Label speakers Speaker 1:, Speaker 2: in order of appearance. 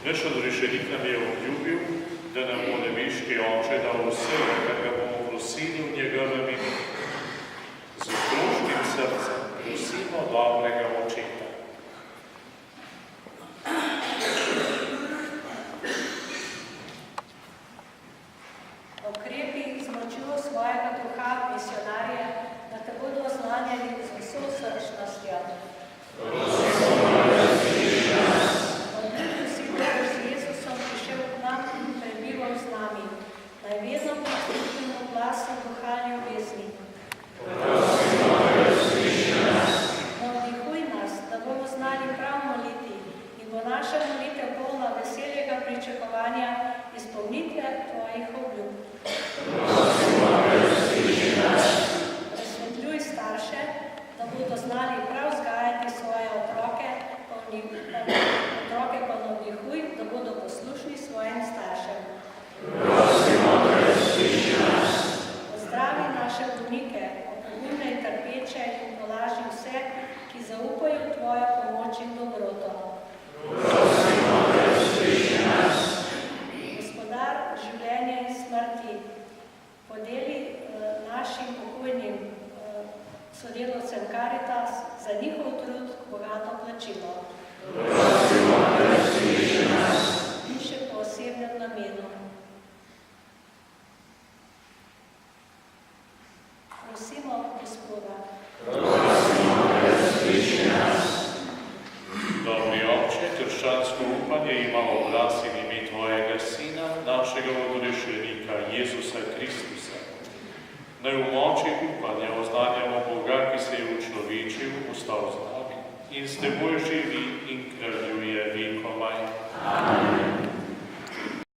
Speaker 1: Naš odrešenik nam je obljubil, da nam bo nebeški Oče dal vse, kar ga bomo prosili v njegovem imenu. Z otroškim srcem prosimo dobrega Očeta.
Speaker 2: Okrepi z močjo svojega duha misionarje, da te bodo oznanjali z vso srčnostjo. Odlični si Bog z Jezusom prišel k nam in prebival z nami. Naj vedno prisluhnemo glasu duha ljubezni. Navdihuj nas, da bomo znali prav moliti in bo naša molitev polna veseljega pričakovanja izpolnitve tvojih obljub. Razsvetljuj starše, da bodo znali prav vzgajati svoje otroke, pa navdihuj, da bodo poslušni svojim staršem. Pozdravi naše bolnike, opogumne in trpeče in tolaži vse, ki zaupajo v tvojo pomoč in dobroto. Gospodar življenja in smrti, podeli našim pokojnim sodelavcem Caritas za njihov trud bogato plačilo. In še po osebnem namenu. Prosimo Gospoda.
Speaker 1: Dobri Oče, krščansko upanje ima obraz in ime tvojega Sina, našega odrešenika Jezusa Kristusa. Naj v moči upanja oznanjamo Boga, ki se je učlovečil, ostal z nami in s teboj živi in kraljuje vekomaj. Amen.